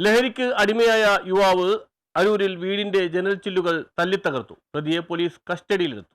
ലഹരിക്ക് അടിമയായ യുവാവ് അരൂരിൽ വീടിന്റെ ജനൽ ചില്ലുകൾ തല്ലിത്തകർത്തു. പ്രതിയെ പോലീസ് കസ്റ്റഡിയിലെടുത്തു.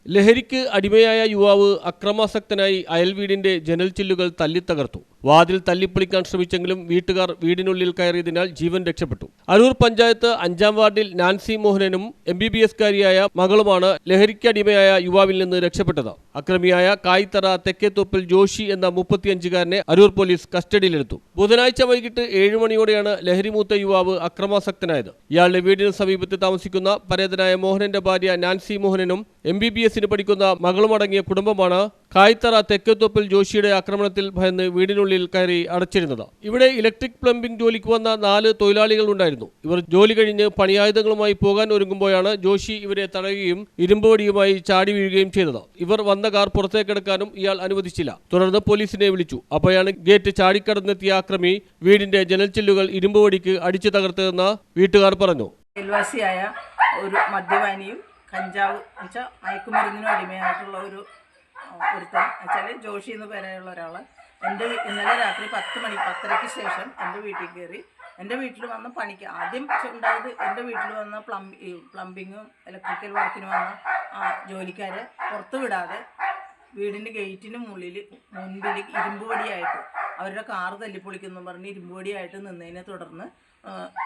ലഹരിക്ക് അടിമയായ യുവാവ് അക്രമാസക്തനായി അയൽവീടിന്റെ ജനൽ ചില്ലുകൾ തല്ലിത്തകർത്തു. വാതിൽ തല്ലിപ്പൊളിക്കാൻ ശ്രമിച്ചെങ്കിലും വീട്ടുകാർ വീടിനുള്ളിൽ കയറിയതിനാൽ ജീവൻ രക്ഷപ്പെട്ടു. അരൂർ പഞ്ചായത്ത് 5-ാം വാർഡിൽ നാൻസി മോഹനനും MBBS-കാരിയായ മകളുമാണ് ലഹരിക്കടിമയായ യുവാവിൽ നിന്ന് രക്ഷപ്പെട്ടത്. അക്രമിയായ കായിത്തറ തെക്കേത്തോപ്പിൽ ജോഷി എന്ന 35-കാരനെ അരൂർ പോലീസ് കസ്റ്റഡിയിലെടുത്തു. ബുധനാഴ്ച വൈകിട്ട് 7 മണിയോടെയാണ് ലഹരിമൂത്ത യുവാവ് അക്രമാസക്തനായത്. ഇയാളുടെ വീടിന് സമീപത്ത് താമസിക്കുന്ന പരേതനായ മോഹനന്റെ ഭാര്യ നാൻസി മോഹനനും MBBS-ന് പഠിക്കുന്ന മകളുമടങ്ങിയ കുടുംബമാണ് കായിത്തറ തെക്കേത്തോപ്പിൽ ജോഷിയുടെ ആക്രമണത്തിൽ ഭയന്ന് വീടിനുള്ളിൽ കയറി അടച്ചിരുന്നത്. ഇവിടെ ഇലക്ട്രിക് പ്ലംബിംഗ് ജോലിക്ക് വന്ന 4 തൊഴിലാളികൾ ഉണ്ടായിരുന്നു. ഇവർ ജോലി കഴിഞ്ഞ് പണിയായുധങ്ങളുമായി പോകാൻ ഒരുങ്ങുമ്പോഴാണ് ജോഷി ഇവരെ തടയുകയും ഇരുമ്പുവടിയുമായി ചാടി വീഴുകയും ചെയ്തത്. ഇവർ വന്ന കാർ പുറത്തേക്കെടുക്കാനും ഇയാൾ അനുവദിച്ചില്ല. തുടർന്ന് പോലീസിനെ വിളിച്ചു. അപ്പോഴാണ് ഗേറ്റ് ചാടിക്കടന്നെത്തിയ അക്രമി വീടിന്റെ ജനൽച്ചില്ലുകൾ ഇരുമ്പുവടിക്ക് അടിച്ചു തകർത്തതെന്ന് വീട്ടുകാർ പറഞ്ഞു. അയൽവാസിയായ ഒരു മദ്യപാനിയും കഞ്ചാവ് വെച്ചാൽ മയക്കുമരുന്നിനും അടിമയായിട്ടുള്ള ഒരുത്തൻ വെച്ചാൽ ജോഷി എന്ന് പേരായുള്ള ഒരാൾ ഇന്നലെ രാത്രി 10:10:30 ശേഷം എൻ്റെ വീട്ടിൽ കയറി. എൻ്റെ വീട്ടിൽ വന്ന പണിക്ക് ആദ്യം ഉണ്ടായത് എൻ്റെ വീട്ടിൽ വന്ന പ്ലംബിങ്ങും ഇലക്ട്രിക്കൽ വർക്കിന് വന്ന ജോലിക്കാരെ പുറത്ത് വിടാതെ വീടിൻ്റെ ഗേറ്റിന് മുമ്പിൽ ഇരുമ്പുവടിയായിട്ട് അവരുടെ കാറ് തല്ലിപ്പൊളിക്കുന്നു പറഞ്ഞ് ഇരുമ്പുവടിയായിട്ട് നിന്നതിനെ തുടർന്ന്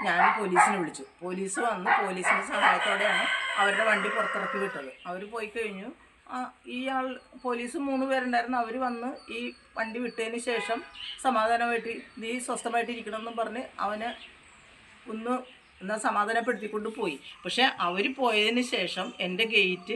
ഞാൻ പോലീസിനെ വിളിച്ചു. പോലീസ് വന്ന് പോലീസിൻ്റെ സഹായത്തോടെയാണ് അവരുടെ വണ്ടി പുറത്തിറക്കി വിട്ടത്. അവർ പോയി കഴിഞ്ഞു. പോലീസ് 3 പേരുണ്ടായിരുന്നു. അവർ വന്ന് ഈ വണ്ടി വിട്ടതിന് ശേഷം സമാധാനമായിട്ട് നീ സ്വസ്ഥമായിട്ട് ഇരിക്കണമെന്നും പറഞ്ഞ് അവനെ എന്നാൽ സമാധാനപ്പെടുത്തിക്കൊണ്ട് പോയി. പക്ഷേ അവർ പോയതിന് ശേഷം എൻ്റെ ഗേറ്റ്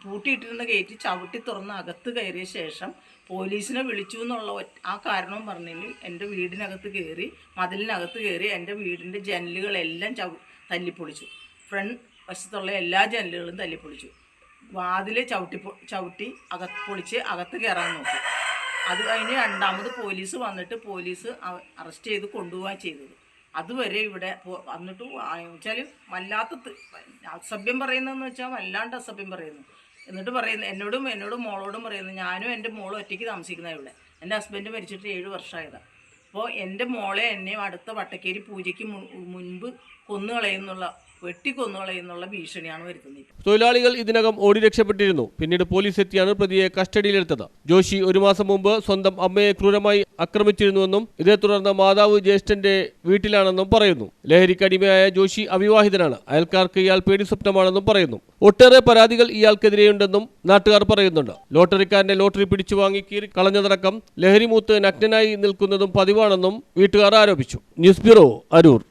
പൂട്ടിയിട്ടിരുന്ന ഗേറ്റ് ചവിട്ടി തുറന്ന് അകത്ത് കയറിയ ശേഷം പോലീസിനെ വിളിച്ചു എന്നുള്ള ആ കാരണവും പറഞ്ഞതിൽ എൻ്റെ വീടിനകത്ത് കയറി മതിലിനകത്ത് കയറി എൻ്റെ വീടിൻ്റെ ജനലുകളെല്ലാം തല്ലിപ്പൊളിച്ചു. ഫ്രണ്ട് വശത്തുള്ള എല്ലാ ജനലുകളും തല്ലിപ്പൊളിച്ചു. വാതിൽ ചവിട്ടി പൊളിച്ച് അകത്ത് കയറാൻ നോക്കി. അത് കഴിഞ്ഞ് രണ്ടാമത് പോലീസ് വന്നിട്ട് പോലീസ് അറസ്റ്റ് ചെയ്ത് കൊണ്ടുപോകാൻ ചെയ്തത്. അതുവരെ ഇവിടെ വന്നിട്ട് വെച്ചാൽ വല്ലാത്ത അസഭ്യം പറയുന്നതെന്ന് വെച്ചാൽ വല്ലാണ്ട് അസഭ്യം പറയുന്നു. എന്നിട്ട് പറയുന്നു എന്നോടും മോളോടും പറയുന്നു, ഞാനും എൻ്റെ മോളും ഒറ്റയ്ക്ക് താമസിക്കുന്ന ഇവിടെ. എൻ്റെ ഹസ്ബൻഡ് മരിച്ചിട്ട് 7 വർഷമായതാണ്. അപ്പോൾ എൻ്റെ മോളെ എന്നെയും അടുത്ത വട്ടക്കേരി പൂജയ്ക്ക് മുൻപ് വെട്ടിക്കൊന്നുകളയെന്നുള്ള ഭീഷണിയാണ് വരുത്തുന്നത്. തൊഴിലാളികൾ ഇതിനകം ഓടി രക്ഷപ്പെട്ടിരുന്നു. പിന്നീട് പോലീസ് എത്തിയാണ് പ്രതിയെ കസ്റ്റഡിയിലെടുത്തത്. ജോഷി 1 മാസം മുമ്പ് സ്വന്തം അമ്മയെ ക്രൂരമായി ആക്രമിച്ചിരുന്നുവെന്നും ഇതേ തുടർന്ന് മാതാവ് ജ്യേഷ്ഠന്റെ വീട്ടിലാണെന്നും പറയുന്നു. ലഹരിക്കടിമയായ ജോഷി അവിവാഹിതനാണ്. അയൽക്കാർക്ക് ഇയാൾ പേടിസ്വപ്നമാണെന്നും പറയുന്നു. ഒട്ടേറെ പരാതികൾ ഇയാൾക്കെതിരെയുണ്ടെന്നും നാട്ടുകാർ പറയുന്നുണ്ട്. ലോട്ടറിക്കാരന്റെ ലോട്ടറി പിടിച്ചു വാങ്ങി കീറി കളഞ്ഞതടക്കം ലഹരിമൂത്ത് നഗ്നനായി നിൽക്കുന്നതും പതിവാണെന്നും വീട്ടുകാർ ആരോപിച്ചു. News bureau, Aroor.